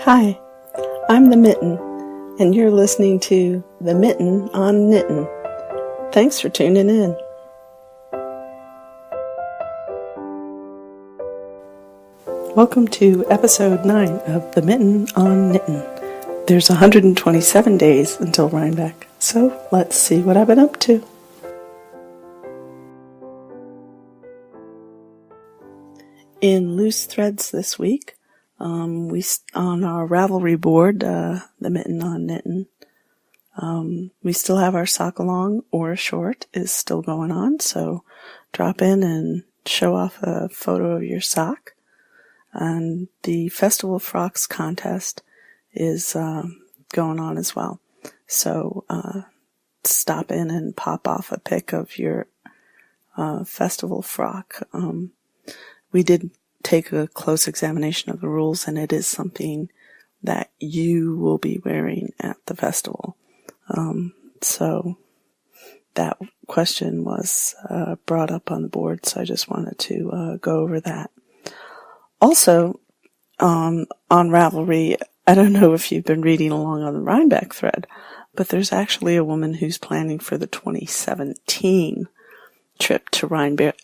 Hi, I'm the Mitten, and you're listening to the Mitten on Knittin. Thanks for tuning in. Welcome to episode 9 of the Mitten on Knittin. There's 127 days until Rhinebeck, so let's see what I've been up to. In loose threads this week, we on our Ravelry board, the Mitten on Knittin, we still have our sock along or short is still going on, so drop in and show off a photo of your sock. And the Festival Frocks contest is going on as well, so stop in and pop off a pic of your festival frock. We did take a close examination of the rules, and it is something that you will be wearing at the festival. So that question was brought up on the board, so I just wanted to go over that. Also, on Ravelry, I don't know if you've been reading along on the Rhinebeck thread, but there's actually a woman who's planning for the 2017 trip to Rhinebeck,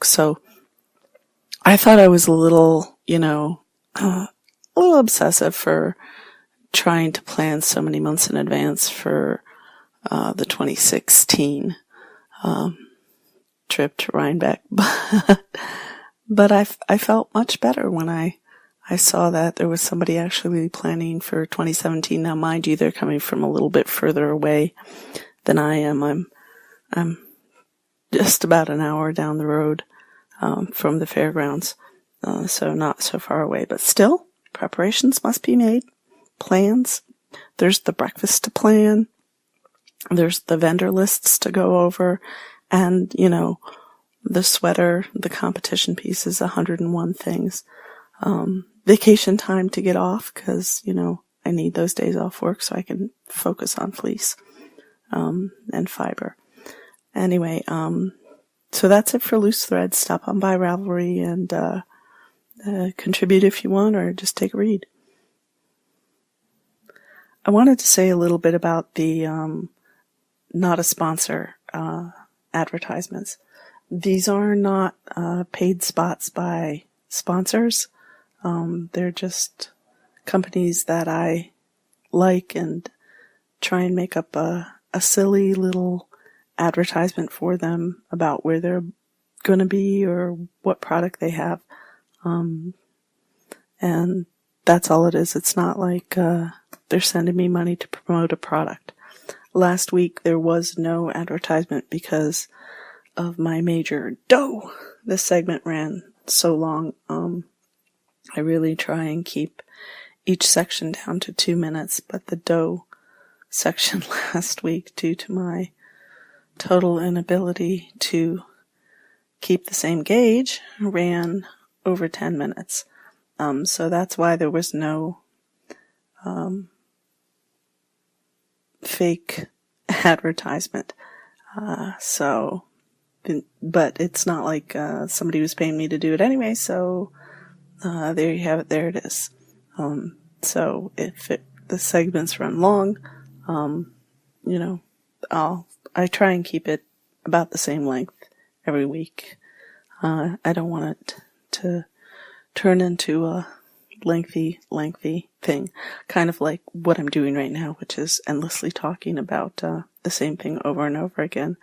so I thought I was a little, a little obsessive for trying to plan so many months in advance for the 2016 trip to Rhinebeck. But I felt much better when I saw that there was somebody actually planning for 2017. Now, mind you, they're coming from a little bit further away than I am. I'm just about an hour down the road from the fairgrounds, so not so far away, but still, preparations must be made, plans. There's the breakfast to plan, there's the vendor lists to go over, and, the sweater, the competition piece is 101 things. Vacation time to get off, because, I need those days off work so I can focus on fleece, and fiber. Anyway, so that's it for loose threads. Stop on by Ravelry and contribute if you want, or just take a read. I wanted to say a little bit about the not a sponsor advertisements. These are not paid spots by sponsors. They're just companies that I like and try and make up a silly little advertisement for them about where they're going to be or what product they have. And that's all it is. It's not like they're sending me money to promote a product. Last week there was no advertisement because of my major dough. This segment ran so long. I really try and keep each section down to 2 minutes, but the dough section last week, due to my total inability to keep the same gauge, ran over 10 minutes. So that's why there was no fake advertisement. But it's not like somebody was paying me to do it anyway, so there you have it, there it is. So if the segments run long, I try and keep it about the same length every week. I don't want it to turn into a lengthy thing, kind of like what I'm doing right now, which is endlessly talking about the same thing over and over again,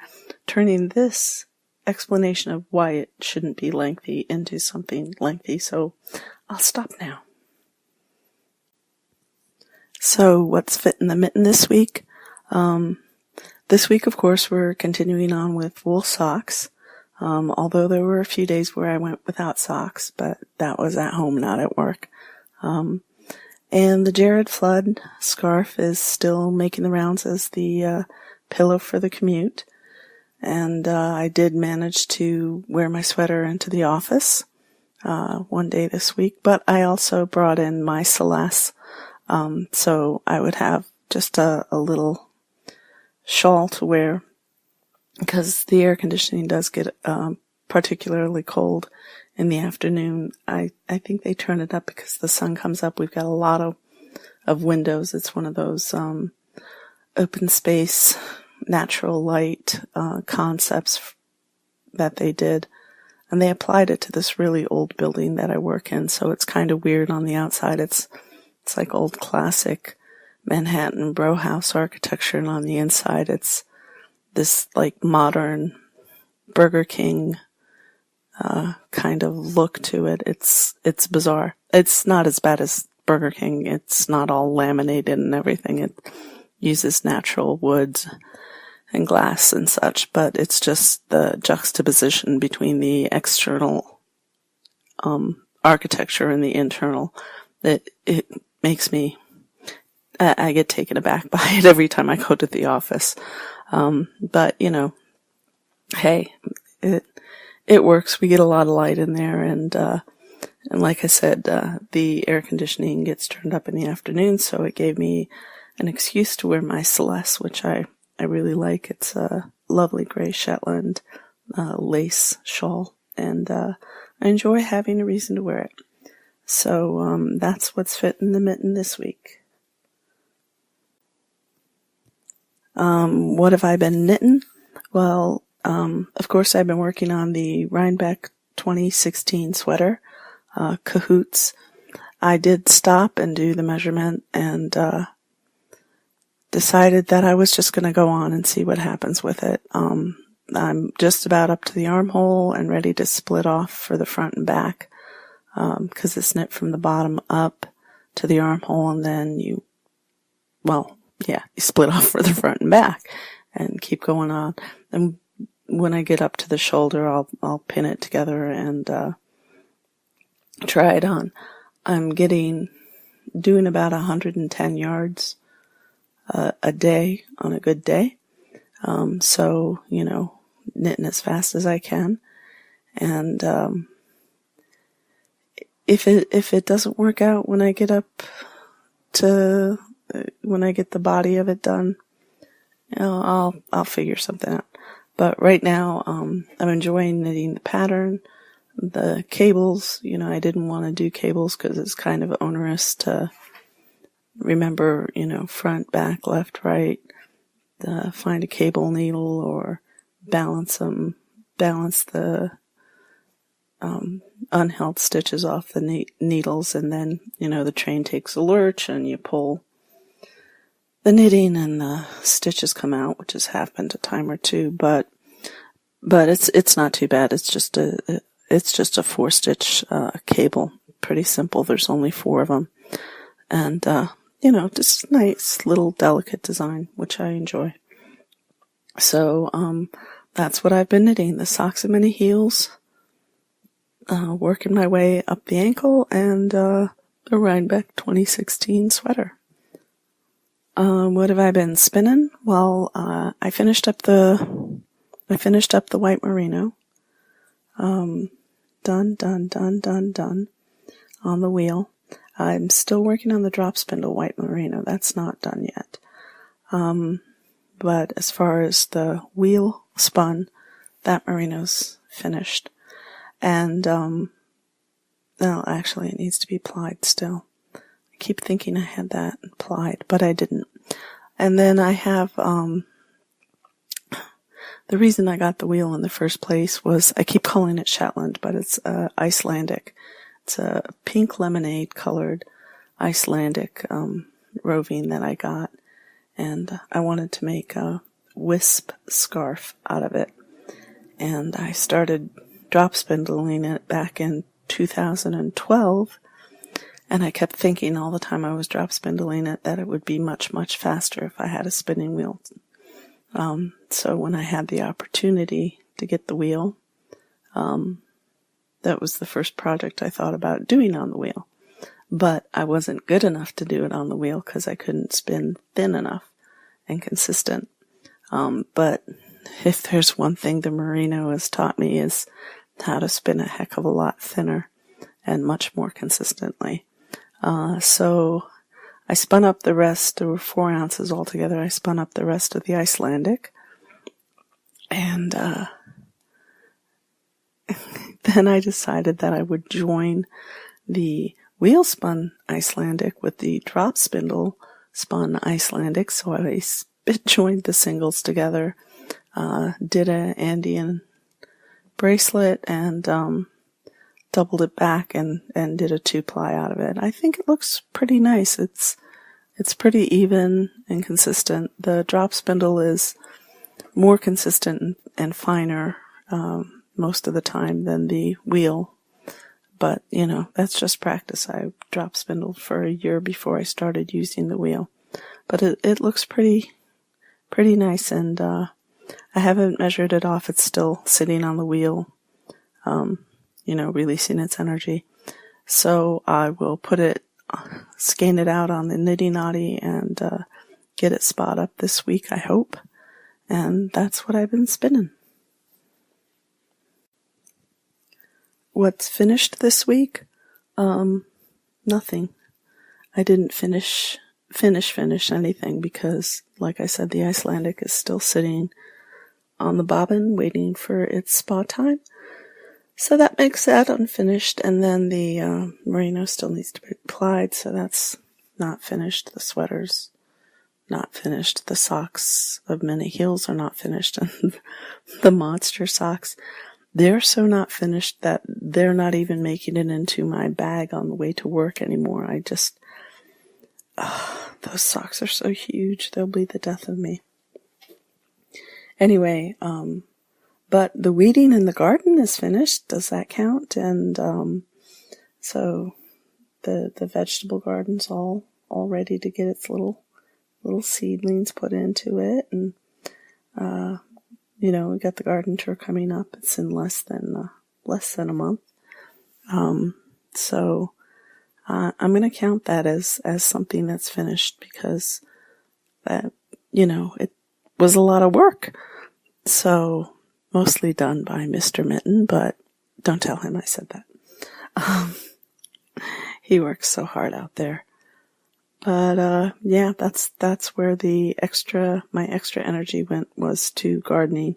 turning this explanation of why it shouldn't be lengthy into something lengthy, so I'll stop now. So what's fit in the mitten this week? This week, of course, we're continuing on with wool socks, although there were a few days where I went without socks, but that was at home, not at work. And the Jared Flood scarf is still making the rounds as the pillow for the commute. And I did manage to wear my sweater into the office one day this week, but I also brought in my Celeste, so I would have just a little shawl to wear, because the air conditioning does get particularly cold in the afternoon. I think they turn it up because the sun comes up. We've got a lot of windows. It's one of those open space, natural light concepts that they did. And they applied it to this really old building that I work in, so it's kind of weird on the outside. It's like old classic Manhattan row house architecture, and on the inside it's this like modern Burger King kind of look to it. It's bizarre. It's not as bad as Burger King. It's not all laminated and everything. It uses natural woods and glass and such, but it's just the juxtaposition between the external architecture and the internal that it makes me, I get taken aback by it every time I go to the office. But hey, it works. We get a lot of light in there, and like I said, the air conditioning gets turned up in the afternoon, so it gave me an excuse to wear my Celeste, which I really like. It's a lovely gray Shetland lace shawl, and I enjoy having a reason to wear it. So that's what's fit in the mitten this week. What have I been knitting? Well, of course I've been working on the Rhinebeck 2016 sweater, Cahoots. I did stop and do the measurement and decided that I was just going to go on and see what happens with it. I'm just about up to the armhole and ready to split off for the front and back, because it's knit from the bottom up to the armhole, and then you split off for the front and back and keep going on. And when I get up to the shoulder, I'll pin it together and try it on. I'm doing about 110 yards a day on a good day. So, knitting as fast as I can. And if it doesn't work out when I get the body of it done, I'll figure something out. But right now, I'm enjoying knitting the pattern, the cables. I didn't want to do cables because it's kind of onerous to remember, front, back, left, right, find a cable needle or balance the unheld stitches off the needles, and then, the train takes a lurch and you pull the knitting and the stitches come out, which has happened a time or two, but it's not too bad. It's just a 4-stitch cable. Pretty simple. There's only 4 of them. And just nice little delicate design, which I enjoy. So that's what I've been knitting, the socks and mini heels, working my way up the ankle, and the Rhinebeck 2016 sweater. What have I been spinning? Well, I finished up the white merino. Done on the wheel. I'm still working on the drop spindle white merino. That's not done yet. But as far as the wheel spun, that merino's finished. And, actually it needs to be plied still. I keep thinking I had that plied, but I didn't. And then I have, the reason I got the wheel in the first place was, I keep calling it Shetland, but it's Icelandic. It's a pink lemonade colored Icelandic roving that I got, and I wanted to make a wisp scarf out of it. And I started drop spindling it back in 2012, and I kept thinking all the time I was drop spindling it that it would be much, much faster if I had a spinning wheel. So when I had the opportunity to get the wheel, that was the first project I thought about doing on the wheel. But I wasn't good enough to do it on the wheel because I couldn't spin thin enough and consistent. But if there's one thing the merino has taught me, is how to spin a heck of a lot thinner and much more consistently. So I spun up the rest. There were 4 ounces altogether. I spun up the rest of the Icelandic. And then I decided that I would join the wheel spun Icelandic with the drop spindle spun Icelandic. So I joined the singles together, did an Andean bracelet, and doubled it back and did a 2-ply out of it. I think it looks pretty nice. It's pretty even and consistent. The drop spindle is more consistent and finer most of the time than the wheel. But, that's just practice. I drop spindled for a year before I started using the wheel. But it looks pretty nice, and I haven't measured it off. It's still sitting on the wheel, releasing its energy. So I will scan it out on the Knitting Naughty and get it spot up this week, I hope. And that's what I've been spinning. What's finished this week? Nothing. I didn't finish anything because, like I said, the Icelandic is still sitting on the bobbin waiting for its spa time. So that makes that unfinished, and then the merino still needs to be plied, so that's not finished. The sweater's not finished. The socks of many heels are not finished, and the monster socks, they're so not finished that they're not even making it into my bag on the way to work anymore. Those socks are so huge, they'll be the death of me. Anyway, but the weeding in the garden is finished. Does that count? And so the vegetable garden's all ready to get its little seedlings put into it. And we got the garden tour coming up. It's in less than a month. So I'm going to count that as something that's finished, because that it was a lot of work. So mostly done by Mr. Mitten, but don't tell him I said that. He works so hard out there. But that's where my extra energy went, was to gardening,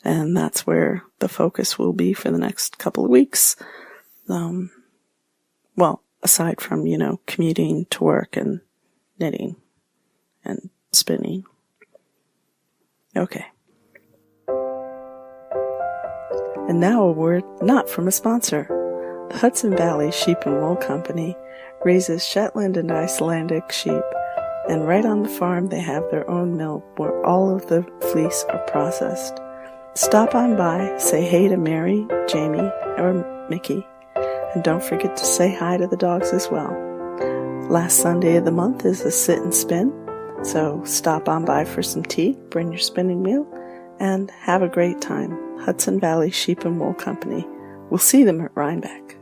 and that's where the focus will be for the next couple of weeks. Well, aside from, commuting to work and knitting and spinning. Okay. And now a word not from a sponsor. The Hudson Valley Sheep and Wool Company raises Shetland and Icelandic sheep, and right on the farm they have their own mill where all of the fleece are processed. Stop on by, say hey to Mary, Jamie, or Mickey, and don't forget to say hi to the dogs as well. Last Sunday of the month is a sit and spin, so stop on by for some tea, bring your spinning wheel, and have a great time. Hudson Valley Sheep and Wool Company. We'll see them at Rhinebeck.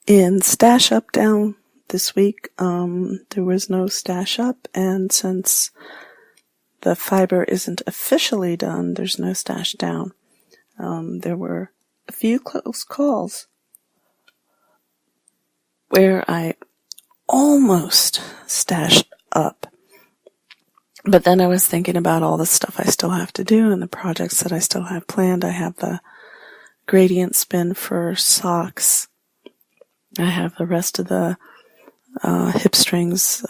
In Stash Up Down this week, there was no Stash Up, and since the fiber isn't officially done, there's no Stash Down. There were a few close calls where I almost stashed up. But then I was thinking about all the stuff I still have to do and the projects that I still have planned. I have the gradient spin for socks. I have the rest of the hip strings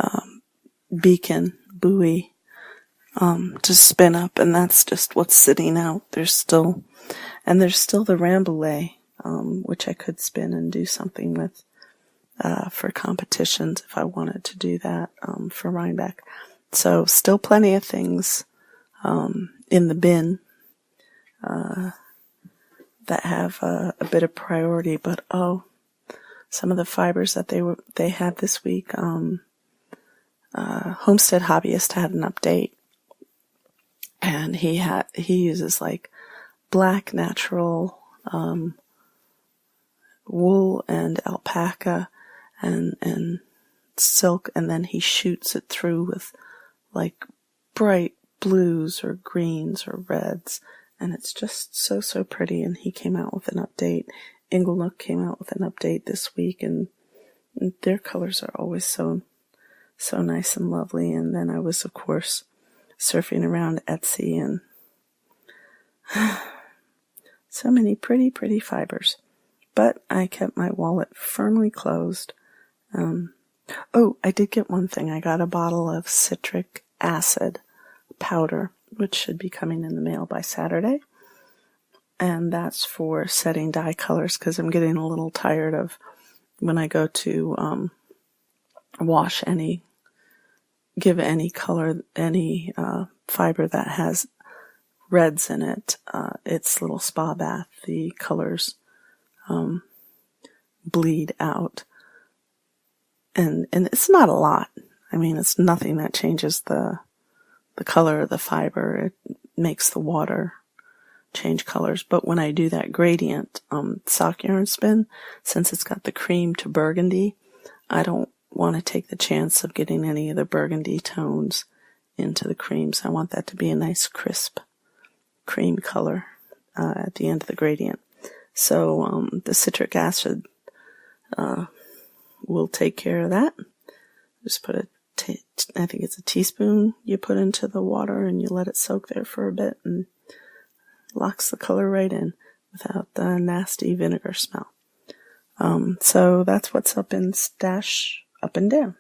beacon buoy to spin up, and that's just what's sitting out. There's still the Rambouillet, which I could spin and do something with for competitions if I wanted to do that for Rhinebeck. So still plenty of things in the bin that have a bit of priority, but some of the fibers that they had this week, Homestead Hobbyist had an update, and he uses like black natural wool and alpaca and silk, and then he shoots it through with like bright blues or greens or reds, and it's just so pretty. And he came out with an update. Inglenook came out with an update this week, and their colors are always so nice and lovely. And then I was, of course, surfing around Etsy and So many pretty, pretty fibers. But I kept my wallet firmly closed. Oh, I did get one thing. I got a bottle of citric acid powder, which should be coming in the mail by Saturday. And that's for setting dye colors, because I'm getting a little tired of when I go to give any color, any fiber that has reds in it, its little spa bath, the colors bleed out. And it's not a lot. I mean, it's nothing that changes the color of the fiber. It makes the water change colors. But when I do that gradient sock yarn spin, since it's got the cream to burgundy, I don't want to take the chance of getting any of the burgundy tones into the creams. I want that to be a nice crisp cream color at the end of the gradient. So the citric acid will take care of that. Just put I think it's a teaspoon you put into the water, and you let it soak there for a bit, and locks the color right in without the nasty vinegar smell. So that's what's up in Stash Up and Down.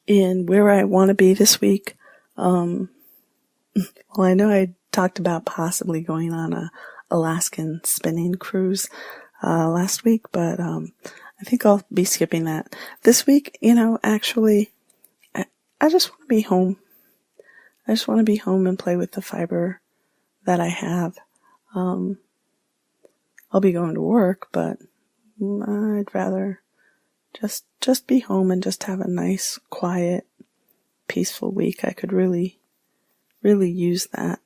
In Where I Want to Be this week, well, I know I talked about possibly going on a Alaskan spinning cruise last week, but I think I'll be skipping that. This week, actually, I just want to be home. I just want to be home and play with the fiber that I have. I'll be going to work, but I'd rather just be home and just have a nice, quiet, peaceful week. I could really, really use that.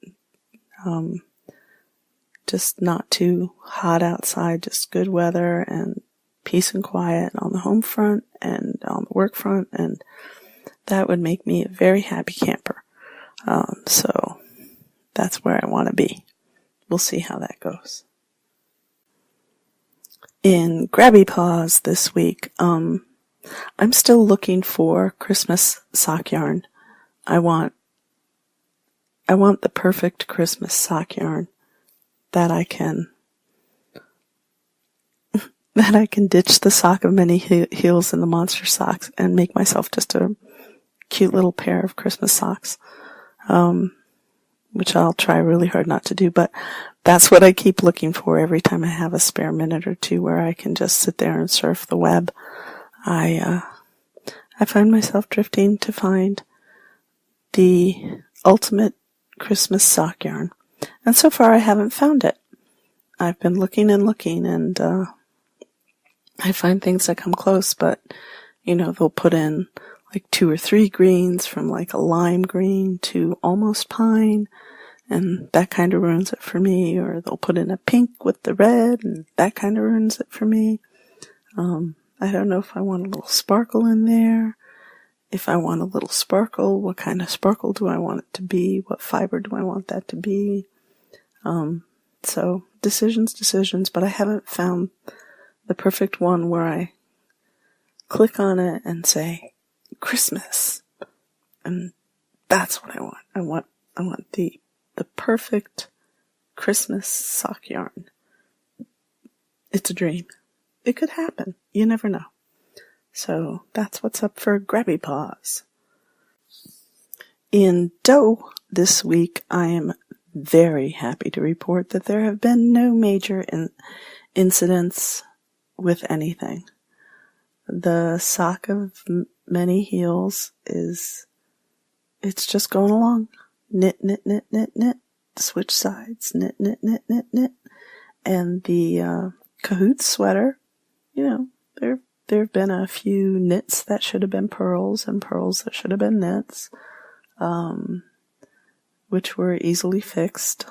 Just not too hot outside, just good weather and peace and quiet on the home front and on the work front, and that would make me a very happy camper. So that's where I want to be. We'll see how that goes. In Grabby Paws this week, I'm still looking for Christmas sock yarn. I want the perfect Christmas sock yarn that I can ditch the sock of many heels and the monster socks and make myself just a cute little pair of Christmas socks, which I'll try really hard not to do, but that's what I keep looking for every time I have a spare minute or two where I can just sit there and surf the web. I find myself drifting to find the ultimate Christmas sock yarn, and so far I haven't found it. I've been looking and looking, and I find things that come close, but they'll put in like 2 or 3 greens, from like a lime green to almost pine, and that kind of ruins it for me. Or they'll put in a pink with the red, and that kind of ruins it for me. I don't know if I want a little sparkle in there. If I want a little sparkle, what kind of sparkle do I want it to be? What fiber do I want that to be? So decisions, but I haven't found the perfect one where I click on it and say, Christmas. And that's what I want. I want the perfect Christmas sock yarn. It's a dream. It could happen. You never know. So that's what's up for Grabby Paws. In Dough this week, I am very happy to report that there have been no major incidents with anything. The sock of many heels it's just going along. Knit, knit, knit, knit, knit. Switch sides. Knit, knit, knit, knit, knit. And the Cahoots sweater, there have been a few knits that should have been pearls and pearls that should have been knits, which were easily fixed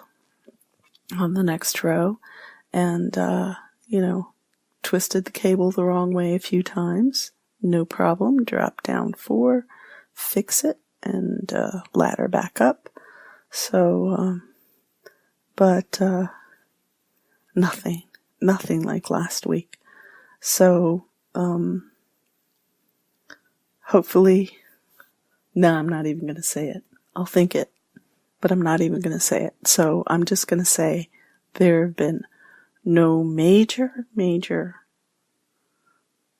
on the next row. And, twisted the cable the wrong way a few times. No problem. Drop down 4, fix it, and ladder back up. So, but nothing like last week. So, hopefully, no, I'm not even going to say it. I'll think it. but I'm not even going to say it. So I'm just going to say there have been no major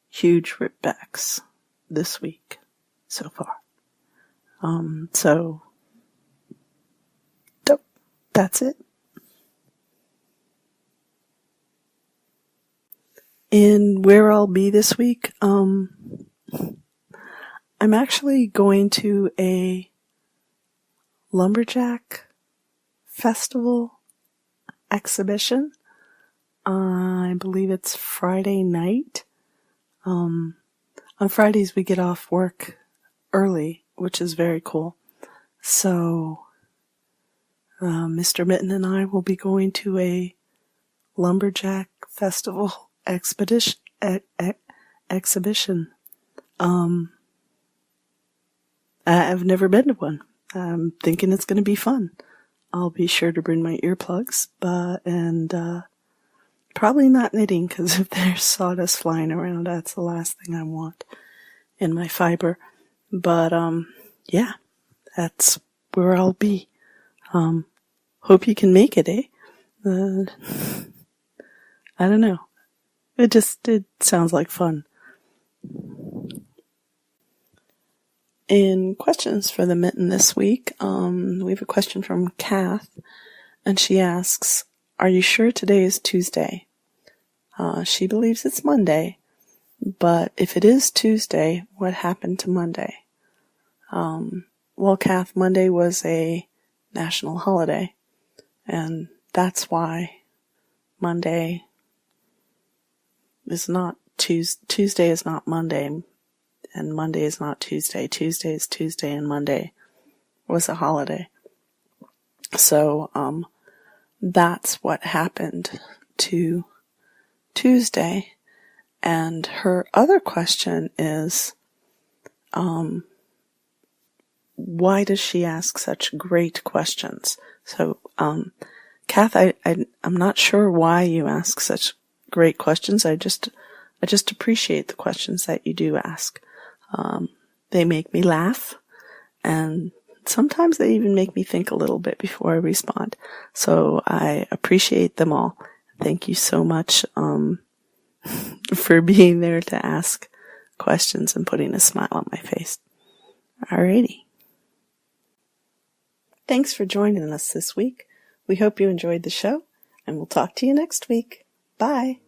huge ripbacks this week so far. So that's it. And where I'll be this week, I'm actually going to a lumberjack festival exhibition. I believe it's Friday night. On Fridays we get off work early, which is very cool. So, Mr. Mitten and I will be going to a lumberjack festival exhibition. I've never been to one. I'm thinking it's going to be fun. I'll be sure to bring my earplugs, and probably not knitting, because if there's sawdust flying around, that's the last thing I want in my fiber. But yeah, that's where I'll be. Hope you can make it, eh? I don't know. It sounds like fun. In questions for the Mitten this week, we have a question from Kath, and she asks, "Are you sure today is Tuesday?" She believes it's Monday, but if it is Tuesday, what happened to Monday? Well, Kath, Monday was a national holiday, and that's why Monday is not Tuesday is not Monday, and Monday is not Tuesday. Tuesday is Tuesday, and Monday was a holiday. So, that's what happened to Tuesday. And her other question is, why does she ask such great questions? So, Kath, I'm not sure why you ask such great questions. I just appreciate the questions that you do ask. They make me laugh, and sometimes they even make me think a little bit before I respond. So I appreciate them all. Thank you so much, for being there to ask questions and putting a smile on my face. Alrighty. Thanks for joining us this week. We hope you enjoyed the show, and we'll talk to you next week. Bye.